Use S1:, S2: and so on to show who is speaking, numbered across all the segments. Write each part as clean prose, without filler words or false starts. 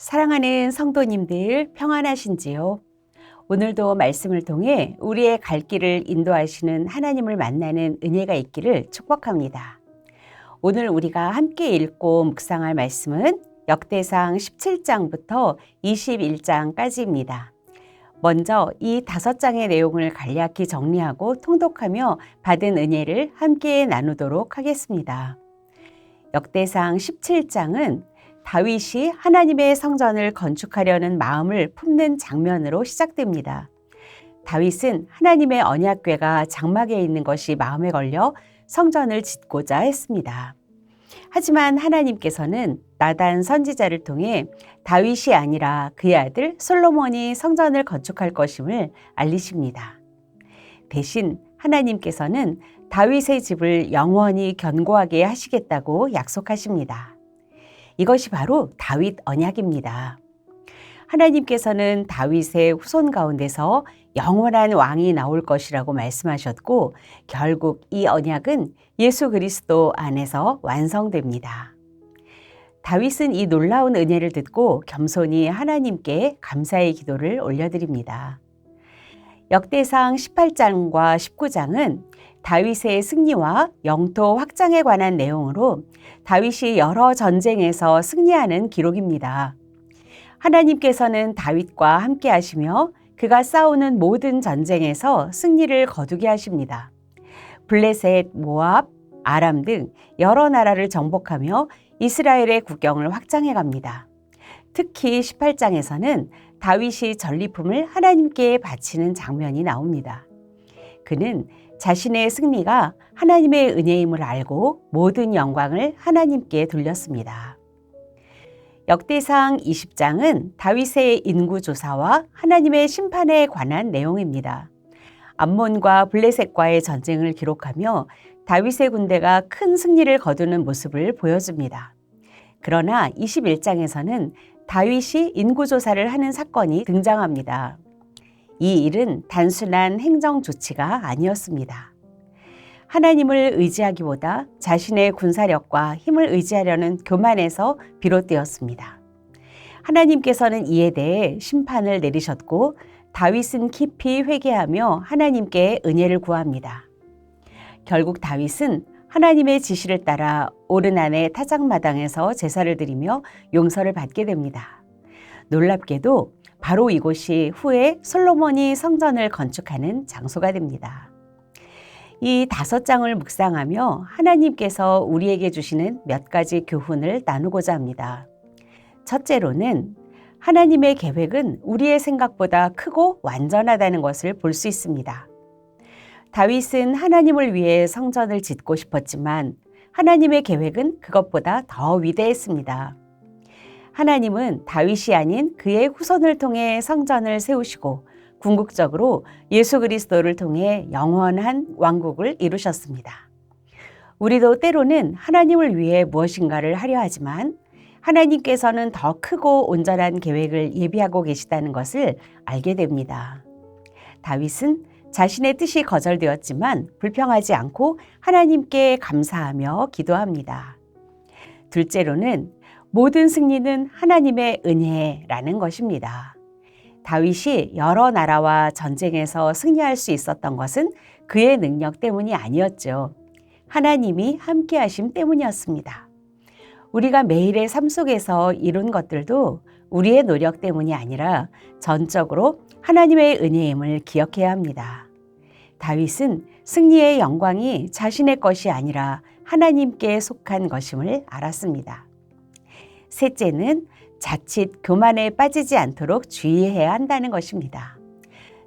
S1: 사랑하는 성도님들 평안하신지요? 오늘도 말씀을 통해 우리의 갈 길을 인도하시는 하나님을 만나는 은혜가 있기를 축복합니다. 오늘 우리가 함께 읽고 묵상할 말씀은 역대상 17장부터 21장까지입니다. 먼저 이 5장의 내용을 간략히 정리하고 통독하며 받은 은혜를 함께 나누도록 하겠습니다. 역대상 17장은 다윗이 하나님의 성전을 건축하려는 마음을 품는 장면으로 시작됩니다. 다윗은 하나님의 언약궤가 장막에 있는 것이 마음에 걸려 성전을 짓고자 했습니다. 하지만 하나님께서는 나단 선지자를 통해 다윗이 아니라 그의 아들 솔로몬이 성전을 건축할 것임을 알리십니다. 대신 하나님께서는 다윗의 집을 영원히 견고하게 하시겠다고 약속하십니다. 이것이 바로 다윗 언약입니다. 하나님께서는 다윗의 후손 가운데서 영원한 왕이 나올 것이라고 말씀하셨고, 결국 이 언약은 예수 그리스도 안에서 완성됩니다. 다윗은 이 놀라운 은혜를 듣고 겸손히 하나님께 감사의 기도를 올려드립니다. 역대상 18장과 19장은 다윗의 승리와 영토 확장에 관한 내용으로 다윗이 여러 전쟁에서 승리하는 기록입니다. 하나님께서는 다윗과 함께 하시며 그가 싸우는 모든 전쟁에서 승리를 거두게 하십니다. 블레셋, 모압, 아람 등 여러 나라를 정복하며 이스라엘의 국경을 확장해 갑니다. 특히 18장에서는 다윗이 전리품을 하나님께 바치는 장면이 나옵니다. 그는 자신의 승리가 하나님의 은혜임을 알고 모든 영광을 하나님께 돌렸습니다. 역대상 20장은 다윗의 인구조사와 하나님의 심판에 관한 내용입니다. 암몬과 블레셋과의 전쟁을 기록하며 다윗의 군대가 큰 승리를 거두는 모습을 보여줍니다. 그러나 21장에서는 다윗이 인구조사를 하는 사건이 등장합니다. 이 일은 단순한 행정 조치가 아니었습니다. 하나님을 의지하기보다 자신의 군사력과 힘을 의지하려는 교만에서 비롯되었습니다. 하나님께서는 이에 대해 심판을 내리셨고 다윗은 깊이 회개하며 하나님께 은혜를 구합니다. 결국 다윗은 하나님의 지시를 따라 오르난의 타작마당에서 제사를 드리며 용서를 받게 됩니다. 놀랍게도 바로 이곳이 후에 솔로몬이 성전을 건축하는 장소가 됩니다. 이 5장을 묵상하며 하나님께서 우리에게 주시는 몇 가지 교훈을 나누고자 합니다. 첫째로는 하나님의 계획은 우리의 생각보다 크고 완전하다는 것을 볼 수 있습니다. 다윗은 하나님을 위해 성전을 짓고 싶었지만 하나님의 계획은 그것보다 더 위대했습니다. 하나님은 다윗이 아닌 그의 후손을 통해 성전을 세우시고 궁극적으로 예수 그리스도를 통해 영원한 왕국을 이루셨습니다. 우리도 때로는 하나님을 위해 무엇인가를 하려 하지만 하나님께서는 더 크고 온전한 계획을 예비하고 계시다는 것을 알게 됩니다. 다윗은 자신의 뜻이 거절되었지만 불평하지 않고 하나님께 감사하며 기도합니다. 둘째로는 모든 승리는 하나님의 은혜라는 것입니다. 다윗이 여러 나라와 전쟁에서 승리할 수 있었던 것은 그의 능력 때문이 아니었죠. 하나님이 함께 하심 때문이었습니다. 우리가 매일의 삶 속에서 이룬 것들도 우리의 노력 때문이 아니라 전적으로 하나님의 은혜임을 기억해야 합니다. 다윗은 승리의 영광이 자신의 것이 아니라 하나님께 속한 것임을 알았습니다. 셋째는 자칫 교만에 빠지지 않도록 주의해야 한다는 것입니다.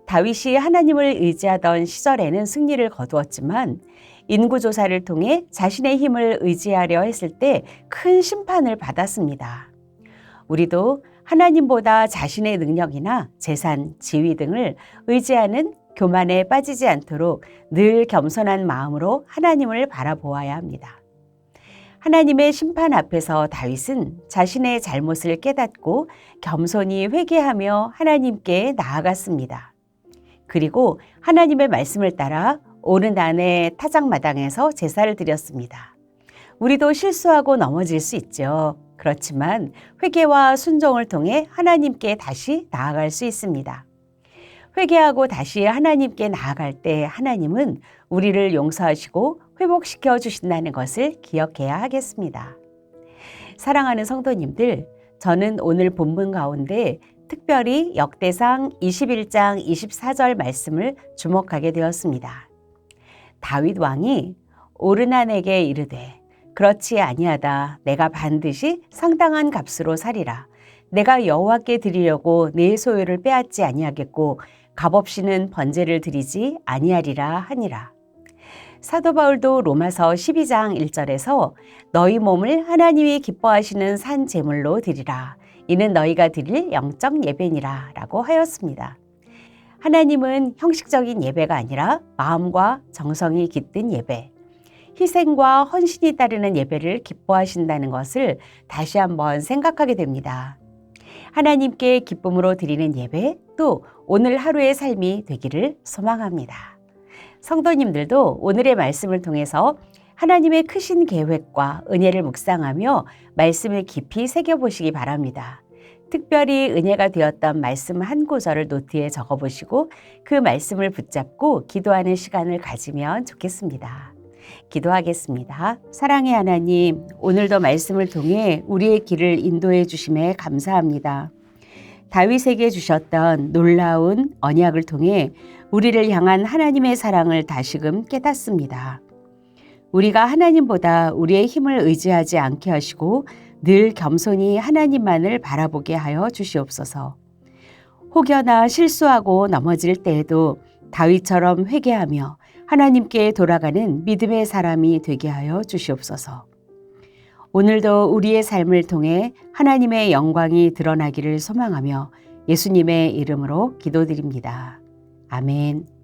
S1: 다윗이 하나님을 의지하던 시절에는 승리를 거두었지만 인구조사를 통해 자신의 힘을 의지하려 했을 때 큰 심판을 받았습니다. 우리도 하나님보다 자신의 능력이나 재산, 지위 등을 의지하는 교만에 빠지지 않도록 늘 겸손한 마음으로 하나님을 바라보아야 합니다. 하나님의 심판 앞에서 다윗은 자신의 잘못을 깨닫고 겸손히 회개하며 하나님께 나아갔습니다. 그리고 하나님의 말씀을 따라 오르난의 타작마당에서 제사를 드렸습니다. 우리도 실수하고 넘어질 수 있죠. 그렇지만 회개와 순종을 통해 하나님께 다시 나아갈 수 있습니다. 회개하고 다시 하나님께 나아갈 때 하나님은 우리를 용서하시고 회복시켜 주신다는 것을 기억해야 하겠습니다. 사랑하는 성도님들, 저는 오늘 본문 가운데 특별히 역대상 21장 24절 말씀을 주목하게 되었습니다. 다윗 왕이 오르난에게 이르되 그렇지 아니하다. 내가 반드시 상당한 값으로 사리라. 내가 여호와께 드리려고 내 소유를 빼앗지 아니하겠고 값없이는 번제를 드리지 아니하리라 하니라. 사도 바울도 로마서 12장 1절에서 너희 몸을 하나님이 기뻐하시는 산 제물로 드리라. 이는 너희가 드릴 영적 예배니라 라고 하였습니다. 하나님은 형식적인 예배가 아니라 마음과 정성이 깃든 예배, 희생과 헌신이 따르는 예배를 기뻐하신다는 것을 다시 한번 생각하게 됩니다. 하나님께 기쁨으로 드리는 예배, 또 오늘 하루의 삶이 되기를 소망합니다. 성도님들도 오늘의 말씀을 통해서 하나님의 크신 계획과 은혜를 묵상하며 말씀을 깊이 새겨보시기 바랍니다. 특별히 은혜가 되었던 말씀 한 구절을 노트에 적어보시고 그 말씀을 붙잡고 기도하는 시간을 가지면 좋겠습니다. 기도하겠습니다. 사랑의 하나님, 오늘도 말씀을 통해 우리의 길을 인도해 주심에 감사합니다. 다윗에게 주셨던 놀라운 언약을 통해 우리를 향한 하나님의 사랑을 다시금 깨닫습니다. 우리가 하나님보다 우리의 힘을 의지하지 않게 하시고 늘 겸손히 하나님만을 바라보게 하여 주시옵소서. 혹여나 실수하고 넘어질 때에도 다윗처럼 회개하며 하나님께 돌아가는 믿음의 사람이 되게 하여 주시옵소서. 오늘도 우리의 삶을 통해 하나님의 영광이 드러나기를 소망하며 예수님의 이름으로 기도드립니다. 아멘.